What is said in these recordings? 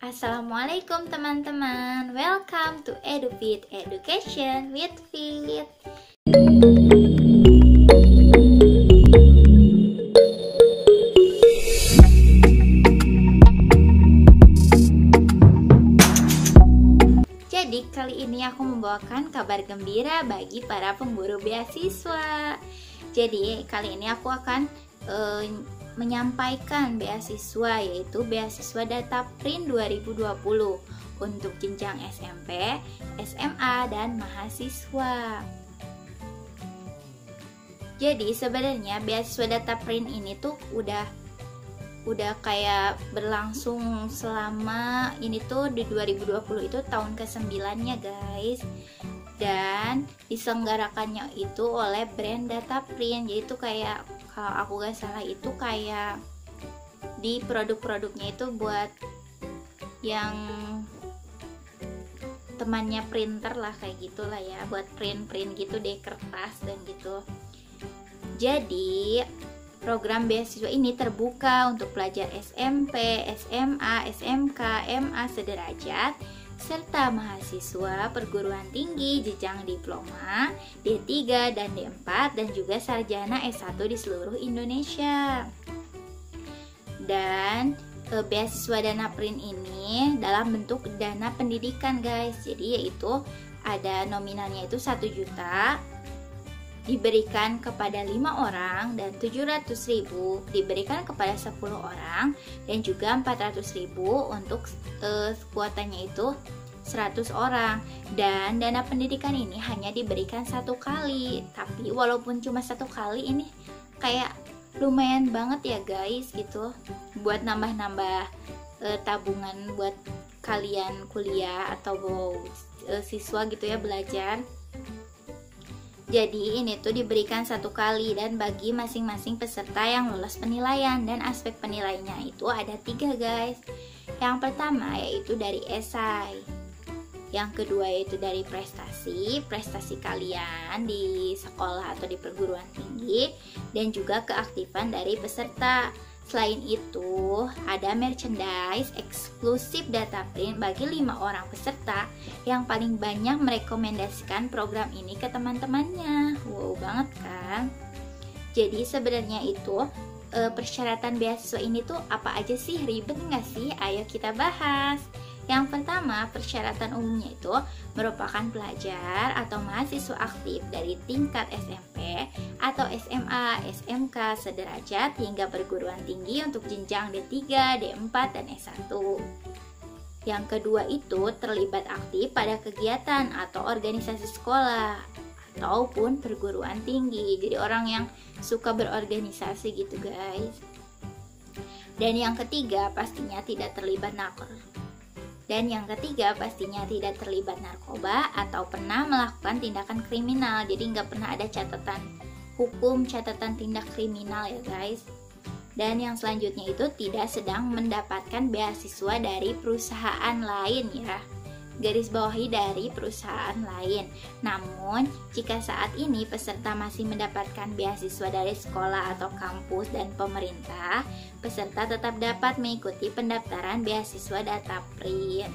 Assalamualaikum teman-teman, welcome to EduFit Education with Fit. Jadi kali ini aku membawakan kabar gembira bagi para pemburu beasiswa. Jadi kali ini aku akan menyampaikan beasiswa, yaitu beasiswa Data Print 2020 untuk jenjang SMP, SMA, dan mahasiswa. Jadi sebenarnya beasiswa Data Print ini tuh udah kayak berlangsung selama ini tuh di 2020 itu tahun ke-9-nya guys. Dan diselenggarakannya itu oleh brand Data Print. Jadi itu kayak, kalau aku gak salah itu kayak di produk-produknya itu buat yang temannya printer lah, kayak gitulah ya, buat print gitu deh, kertas dan gitu. Jadi program beasiswa ini terbuka untuk pelajar SMP, SMA, SMK, MA sederajat, serta mahasiswa perguruan tinggi jenjang diploma, D3 dan D4, dan juga sarjana S1 di seluruh Indonesia. Dan beasiswa Dana Print ini dalam bentuk dana pendidikan guys. Jadi yaitu ada nominalnya itu 1 juta diberikan kepada 5 orang, dan 700.000 diberikan kepada 10 orang, dan juga 400.000 untuk kuotanya itu 100 orang. Dan dana pendidikan ini hanya diberikan 1 kali, tapi walaupun cuma 1 kali, ini kayak lumayan banget ya guys gitu, buat nambah-nambah tabungan buat kalian kuliah atau siswa gitu ya, belajar. Jadi ini tuh diberikan 1 kali dan bagi masing-masing peserta yang lolos penilaian, dan aspek penilaiannya itu ada 3 guys. Yang pertama yaitu dari esai, yang kedua yaitu dari prestasi kalian di sekolah atau di perguruan tinggi, dan juga keaktifan dari peserta. Selain itu, ada merchandise eksklusif Data Print bagi 5 orang peserta yang paling banyak merekomendasikan program ini ke teman-temannya. Wow banget kan? Jadi sebenarnya itu persyaratan beasiswa ini tuh apa aja sih? Ribet nggak sih? Ayo kita bahas. Yang pertama, persyaratan umumnya itu merupakan pelajar atau mahasiswa aktif dari tingkat SMP atau SMA, SMK sederajat hingga perguruan tinggi untuk jenjang D3, D4, dan S1. Yang kedua itu terlibat aktif pada kegiatan atau organisasi sekolah ataupun perguruan tinggi. Jadi orang yang suka berorganisasi gitu guys. Dan yang ketiga pastinya tidak terlibat narkoba atau pernah melakukan tindakan kriminal. Jadi nggak pernah ada catatan hukum, catatan tindak kriminal ya guys. Dan yang selanjutnya itu tidak sedang mendapatkan beasiswa dari perusahaan lain ya. Garis bawahi dari perusahaan lain. Namun, jika saat ini peserta masih mendapatkan beasiswa dari sekolah atau kampus dan pemerintah, peserta tetap dapat mengikuti pendaftaran beasiswa Data Print.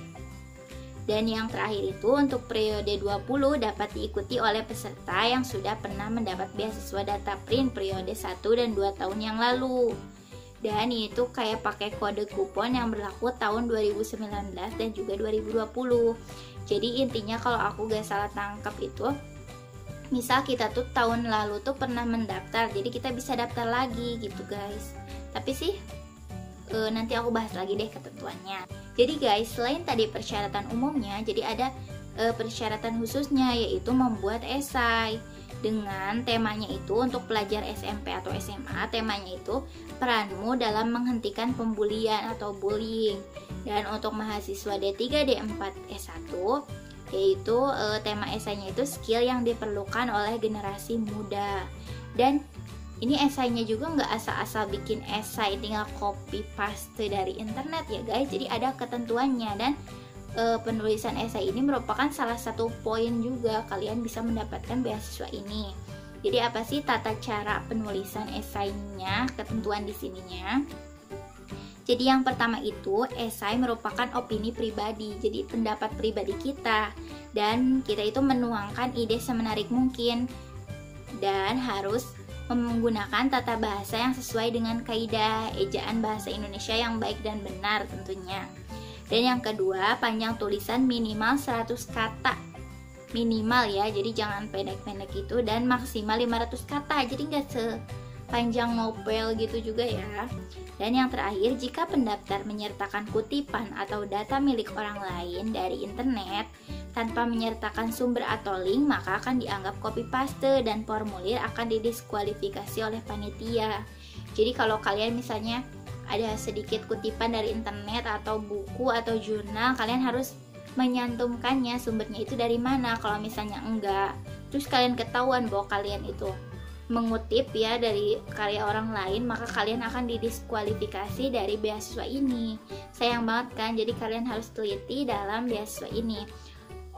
Dan yang terakhir itu untuk periode 20 dapat diikuti oleh peserta yang sudah pernah mendapat beasiswa Data Print periode 1 dan 2 tahun yang lalu. Dan itu kayak pakai kode kupon yang berlaku tahun 2019 dan juga 2020. Jadi intinya kalau aku gak salah tangkap itu, misal kita tuh tahun lalu tuh pernah mendaftar, jadi kita bisa daftar lagi gitu guys. Tapi sih nanti aku bahas lagi deh ketentuannya. Jadi guys, selain tadi persyaratan umumnya, jadi ada persyaratan khususnya, yaitu membuat esai dengan temanya itu untuk pelajar SMP atau SMA, temanya itu peranmu dalam menghentikan pembulian atau bullying. Dan untuk mahasiswa D3, D4, S1 yaitu tema esainya itu skill yang diperlukan oleh generasi muda. Dan ini esainya juga nggak asal-asal bikin esai tinggal copy paste dari internet ya guys. Jadi ada ketentuannya, dan penulisan esai ini merupakan salah satu poin juga kalian bisa mendapatkan beasiswa ini. Jadi apa sih tata cara penulisan esainya, ketentuan di sininya? Jadi yang pertama itu, esai merupakan opini pribadi, jadi pendapat pribadi kita. Dan kita itu menuangkan ide semenarik mungkin. Dan harus menggunakan tata bahasa yang sesuai dengan kaidah ejaan bahasa Indonesia yang baik dan benar tentunya. Dan yang kedua, panjang tulisan minimal 100 kata. Minimal ya, jadi jangan pendek-pendek itu. Dan maksimal 500 kata, jadi nggak sepanjang novel gitu juga ya. Dan yang terakhir, jika pendaftar menyertakan kutipan atau data milik orang lain dari internet tanpa menyertakan sumber atau link, maka akan dianggap copy paste dan formulir akan didiskualifikasi oleh panitia. Jadi kalau kalian misalnya ada sedikit kutipan dari internet atau buku atau jurnal, kalian harus menyantumkannya sumbernya itu dari mana. Kalau misalnya enggak, terus kalian ketahuan bahwa kalian itu mengutip ya dari karya orang lain, maka kalian akan didiskualifikasi dari beasiswa ini. Sayang banget kan, jadi kalian harus teliti dalam beasiswa ini.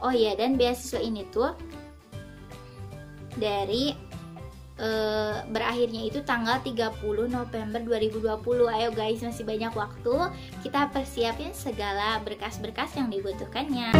Oh ya, dan beasiswa ini tuh dari berakhirnya itu tanggal 30 November 2020. Ayo guys, masih banyak waktu, kita persiapin segala berkas-berkas yang dibutuhkannya.